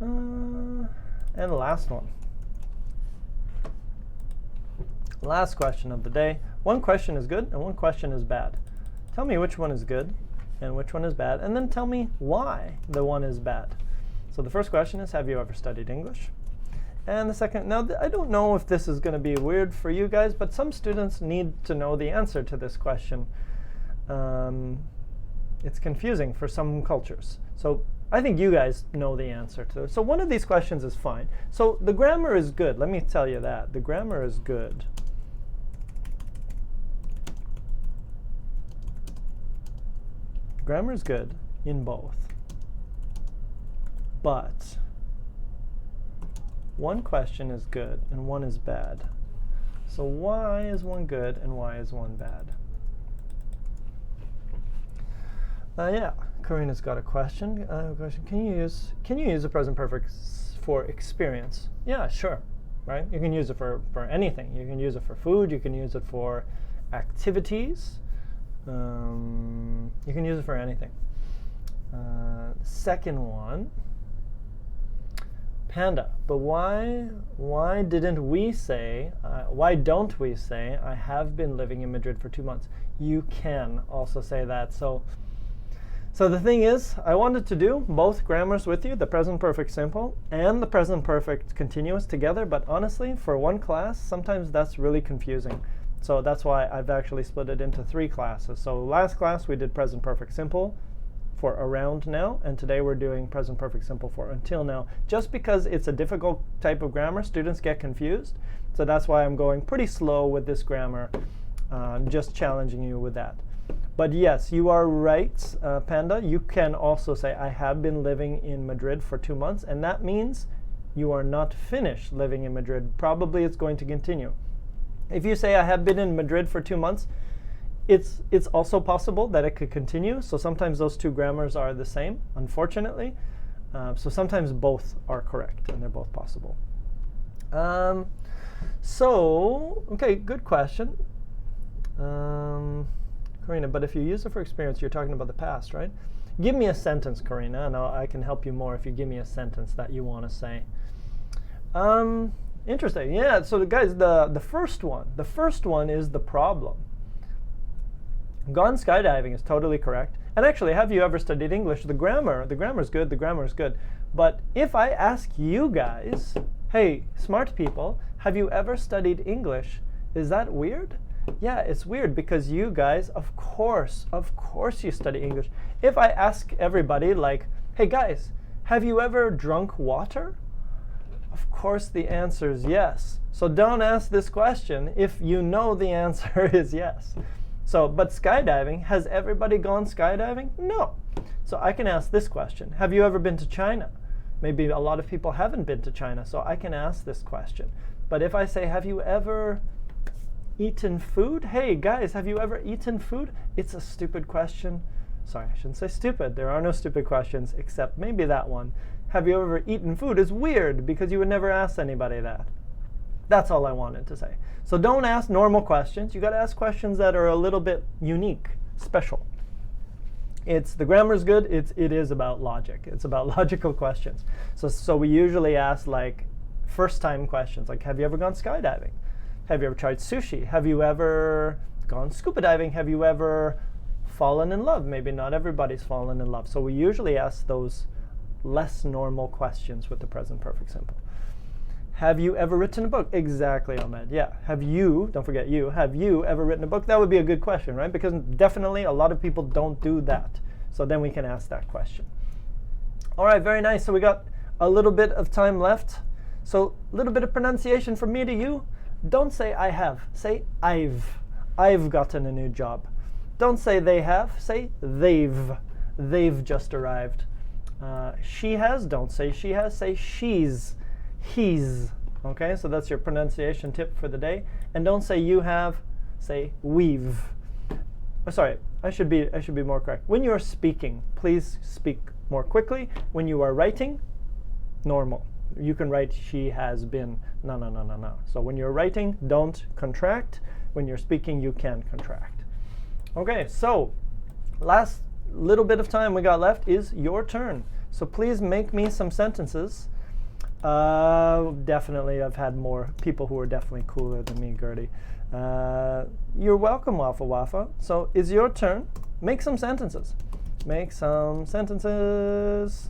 And the last one. Last question of the day. One question is good and one question is bad. Tell me which one is good and which one is bad, and then tell me why the one is bad. So the first question is, have you ever studied English? And the second, now I don't know if this is going to be weird for you guys, but some students need to know the answer to this question. It's confusing for some cultures. So I think you guys know the answer to it. So one of these questions is fine. So the grammar is good. Let me tell you that. The grammar is good. Grammar is good in both. But one question is good and one is bad. So why is one good and why is one bad? Yeah, Karina's got a question. Can you use the present perfect for experience? Yeah, sure. Right? You can use it for anything. You can use it for food. You can use it for activities. You can use it for anything. Second one, Panda. But why didn't we say? Why don't we say I have been living in Madrid for 2 months? You can also say that. So the thing is, I wanted to do both grammars with you, the present perfect simple and the present perfect continuous together, but honestly, for one class, sometimes that's really confusing. So that's why I've actually split it into 3 classes. So last class we did present perfect simple for around now, and today we're doing present perfect simple for until now. Just because it's a difficult type of grammar, students get confused. So that's why I'm going pretty slow with this grammar, just challenging you with that. But yes, you are right, Panda. You can also say, I have been living in Madrid for 2 months, and that means you are not finished living in Madrid. Probably it's going to continue. If you say, I have been in Madrid for 2 months, it's also possible that it could continue. So sometimes those 2 grammars are the same, unfortunately. So sometimes both are correct, and they're both possible. Okay, good question. Karina, but if you use it for experience, you're talking about the past, right? Give me a sentence, Karina, and I can help you more if you give me a sentence that you want to say. Interesting. Yeah, so guys, the first one is the problem. Gone skydiving is totally correct. And actually, have you ever studied English? The grammar is good. But if I ask you guys, hey, smart people, have you ever studied English? Is that weird? Yeah, it's weird because you guys, of course you study English. If I ask everybody like, hey guys, have you ever drunk water? Of course the answer is yes. So don't ask this question if you know the answer is yes. So, but skydiving, has everybody gone skydiving? No. So I can ask this question. Have you ever been to China? Maybe a lot of people haven't been to China, so I can ask this question. But if I say, have you ever eaten food? Hey guys, have you ever eaten food? It's a stupid question. Sorry, I shouldn't say stupid. There are no stupid questions except maybe that one. Have you ever eaten food is weird because you would never ask anybody that. That's all I wanted to say. So don't ask normal questions. You got to ask questions that are a little bit unique, special. The grammar is good. It is about logic. It's about logical questions. So we usually ask like first time questions like, have you ever gone skydiving? Have you ever tried sushi? Have you ever gone scuba diving? Have you ever fallen in love? Maybe not everybody's fallen in love. So we usually ask those less normal questions with the present perfect simple. Have you ever written a book? Exactly, Ahmed. Yeah. Have you ever written a book? That would be a good question, right? Because definitely a lot of people don't do that. So then we can ask that question. All right, very nice. So we got a little bit of time left. So a little bit of pronunciation from me to you. Don't say I have. Say I've. I've gotten a new job. Don't say they have. Say they've. They've just arrived. She has. Don't say she has. Say she's. He's. Okay, so that's your pronunciation tip for the day. And don't say you have. Say we've. Oh, sorry, I should be more correct. When you are speaking, please speak more quickly. When you are writing, normal. You can write she has been. No. So when you're writing, don't contract. When you're speaking, you can contract. Okay, so last little bit of time we got left is your turn. So please make me some sentences. Definitely, I've had more people who are definitely cooler than me, Gertie. You're welcome, Waffle Waffle. So it's your turn. Make some sentences. Make some sentences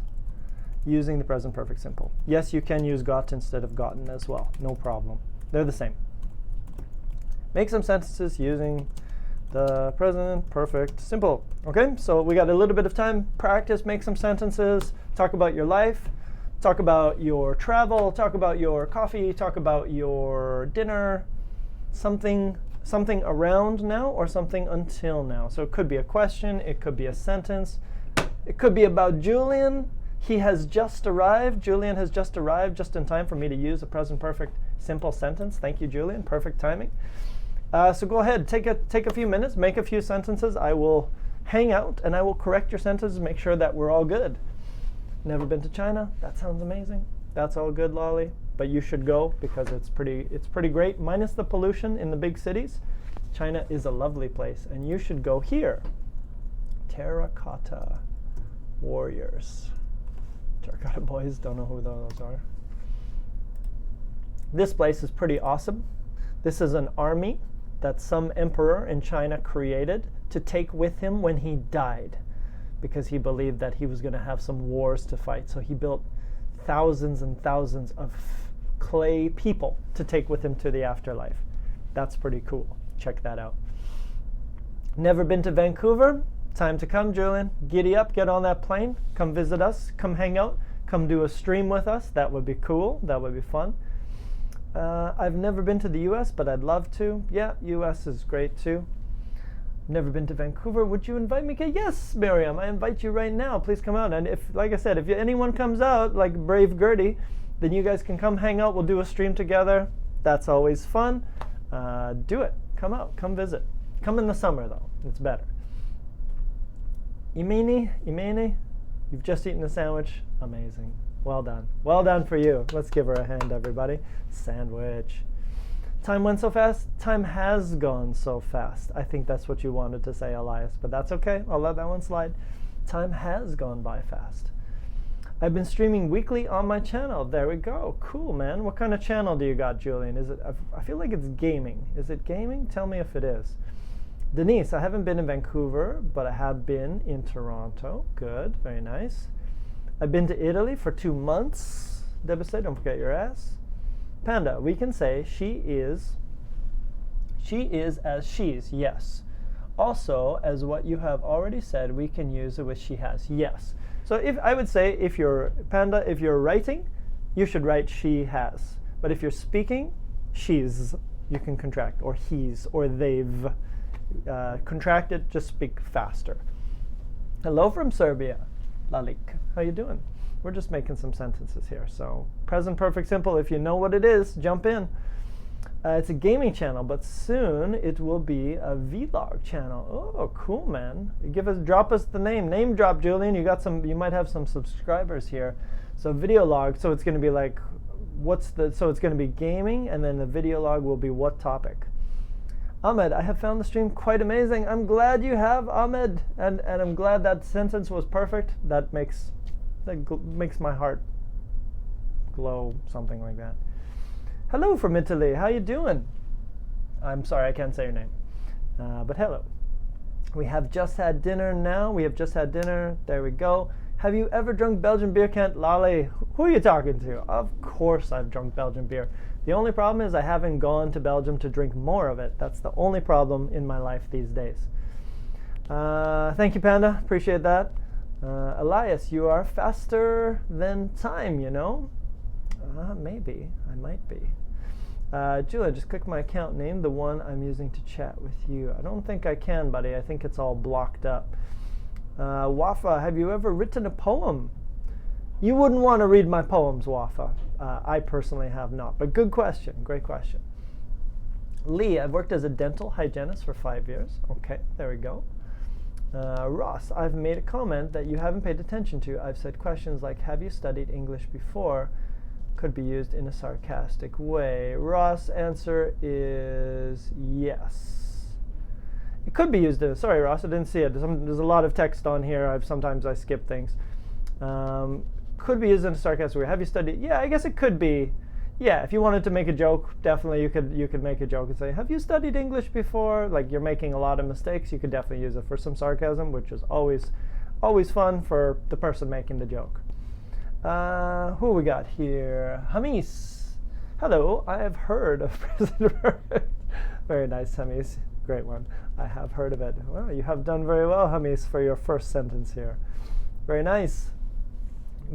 using the present perfect simple. Yes, you can use got instead of gotten as well. No problem. They're the same. Make some sentences using the present perfect simple. Okay, so we got a little bit of time. Practice, make some sentences. Talk about your life. Talk about your travel. Talk about your coffee. Talk about your dinner. Something around now or something until now. So it could be a question. It could be a sentence. It could be about Julian. He has just arrived. Julian has just arrived just in time for me to use a present perfect simple sentence. Thank you, Julian. Perfect timing. So go ahead, take a few minutes, make a few sentences. I will hang out and I will correct your sentences, make sure that we're all good. Never been to China? That sounds amazing. That's all good, Lolly. But you should go because it's pretty great. Minus the pollution in the big cities, China is a lovely place, and you should go here. Terracotta Warriors. Terracotta Boys, don't know who those are. This place is pretty awesome. This is an army that some emperor in China created to take with him when he died, because he believed that he was going to have some wars to fight. So he built thousands and thousands of clay people to take with him to the afterlife. That's pretty cool. Check that out. Never been to Vancouver? Time to come, Julian. Giddy up, get on that plane, come visit us, come hang out, come do a stream with us. That would be cool. That would be fun. I've never been to the US, but I'd love to. Yeah, US is great too. Never been to Vancouver. Would you invite me? Yes, Miriam, I invite you right now. Please come out. And if, like I said, if anyone comes out, like Brave Gertie, then you guys can come hang out. We'll do a stream together. That's always fun. Do it. Come out. Come visit. Come in the summer, though. It's better. Imeni, you've just eaten a sandwich. Amazing. Well done. Well done for you. Let's give her a hand, everybody. Sandwich. Time went so fast. Time has gone so fast. I think that's what you wanted to say, Elias, but that's okay. I'll let that one slide. Time has gone by fast. I've been streaming weekly on my channel. There we go. Cool, man. What kind of channel do you got, Julian? Is it? I feel like it's gaming. Is it gaming? Tell me if it is. Denise, I haven't been in Vancouver, but I have been in Toronto. Good. Very nice. I've been to Italy for 2 months. Deborah said, don't forget your ass. Panda, we can say she is as she's, yes. Also, as what you have already said, we can use it with she has, yes. So I would say if you're Panda, if you're writing, you should write she has. But if you're speaking, she's, you can contract, or he's, or they've. Contracted, just speak faster. Hello from Serbia. Lalik, how you doing? We're just making some sentences here. So present perfect simple, if you know what it is, jump in. It's a gaming channel, but soon it will be a vlog channel. Oh, cool, man. Drop us the name. Name drop, Julian. You might have some subscribers here. So video log, so it's going to be like, so it's going to be gaming, and then the video log will be what topic? Ahmed, I have found the stream quite amazing. I'm glad you have, Ahmed, and I'm glad that sentence was perfect. That makes my heart glow, something like that. Hello from Italy. How you doing? I'm sorry, I can't say your name, but hello. We have just had dinner now. We have just had dinner. There we go. Have you ever drunk Belgian beer, Kent? Lale, who are you talking to? Of course I've drunk Belgian beer. The only problem is I haven't gone to Belgium to drink more of it. That's the only problem in my life these days. Thank you, Panda. Appreciate that. Elias, you are faster than time, you know? Maybe. I might be. Julia, just click my account name, the one I'm using to chat with you. I don't think I can, buddy. I think it's all blocked up. Wafa, have you ever written a poem? You wouldn't want to read my poems, Wafa. I personally have not, but good question. Great question. Lee, I've worked as a dental hygienist for 5 years. Okay, there we go. Ross, I've made a comment that you haven't paid attention to. I've said questions like, have you studied English before? Could be used in a sarcastic way. Ross, answer is yes. It could be used in, sorry Ross, I didn't see it. There's a lot of text on here. Sometimes I skip things. Could be used in a sarcastic way. Have you studied? Yeah, I guess it could be. Yeah, if you wanted to make a joke, definitely you could make a joke and say, have you studied English before? Like you're making a lot of mistakes, you could definitely use it for some sarcasm, which is always fun for the person making the joke. Who we got here? Hamis. Hello, I have heard of President Perfect. Very nice, Hamis. Great one. I have heard of it. Well, you have done very well, Hamis, for your first sentence here. Very nice.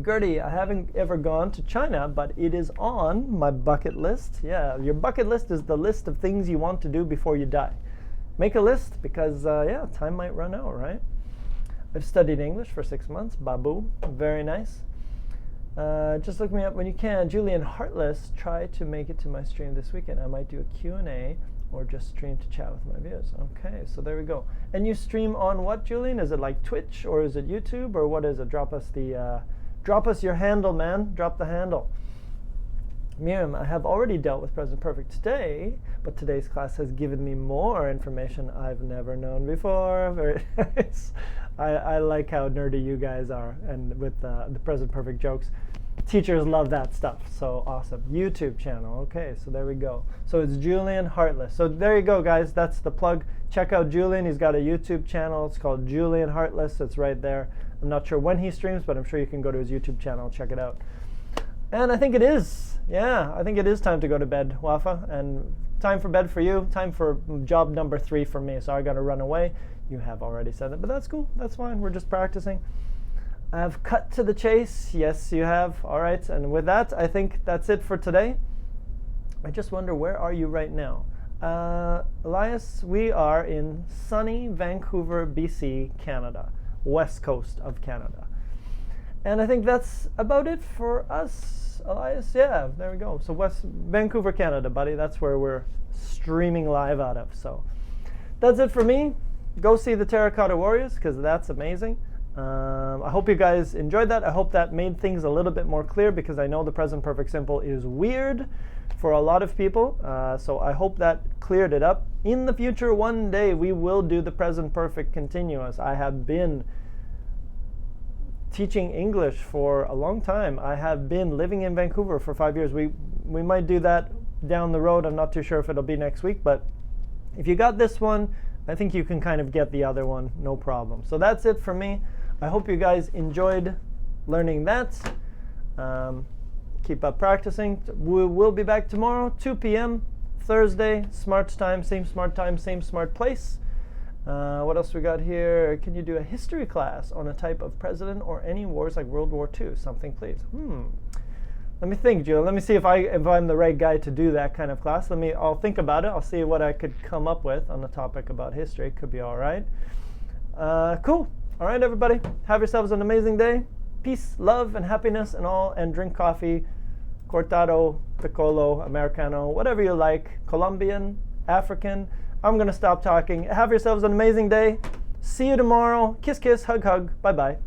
Gertie, I haven't ever gone to China, but it is on my bucket list. Yeah, your bucket list is the list of things you want to do before you die. Make a list because, yeah, time might run out, right? I've studied English for 6 months. Babu, very nice. Just look me up when you can. Julian Heartless, try to make it to my stream this weekend. I might do a Q&A or just stream to chat with my viewers. Okay, so there we go. And you stream on what, Julian? Is it like Twitch or is it YouTube or what is it? Drop us your handle, man. Drop the handle. Miriam, I have already dealt with Present Perfect today, but today's class has given me more information I've never known before. Very nice. I like how nerdy you guys are, and with the Present Perfect jokes. Teachers love that stuff. So awesome. YouTube channel. Okay, so there we go. So it's Julian Heartless. So there you go, guys. That's the plug. Check out Julian. He's got a YouTube channel. It's called Julian Heartless. It's right there. I'm not sure when he streams, but I'm sure you can go to his YouTube channel, check it out. And I think it is. Yeah, I think it is time to go to bed, Wafa. And time for bed for you. Time for job number 3 for me. So I got to run away. You have already said it, but that's cool. That's fine. We're just practicing. I've cut to the chase. Yes, you have. All right. And with that, I think that's it for today. I just wonder, where are you right now? Elias, we are in sunny Vancouver, BC, Canada. West coast of Canada. And I think that's about it for us, Elias. Yeah, there we go. So West Vancouver, Canada, buddy. That's where we're streaming live out of. So that's it for me. Go see the Terracotta Warriors because that's amazing. I hope you guys enjoyed that. I hope that made things a little bit more clear because I know the present perfect simple is weird for a lot of people. So I hope that cleared it up. In the future, one day, we will do the present perfect continuous. I have been teaching English for a long time. I have been living in Vancouver for 5 years. We might do that down the road. I'm not too sure if it'll be next week, but if you got this one, I think you can kind of get the other one, no problem. So that's it for me. I hope you guys enjoyed learning that. Keep up practicing. We'll be back tomorrow, 2 p.m. Thursday, Smrt time, same smart place. What else we got here? Can you do a history class on a type of president or any wars like World War II? Something, please. Let me think, Jill. Let me see if I'm the right guy to do that kind of class. I'll think about it. I'll see what I could come up with on the topic about history. Could be all right. Cool. All right, everybody. Have yourselves an amazing day. Peace, love, and happiness and all. And drink coffee, cortado, piccolo, americano, whatever you like. Colombian, African. I'm going to stop talking. Have yourselves an amazing day. See you tomorrow. Kiss, kiss, hug, hug. Bye-bye.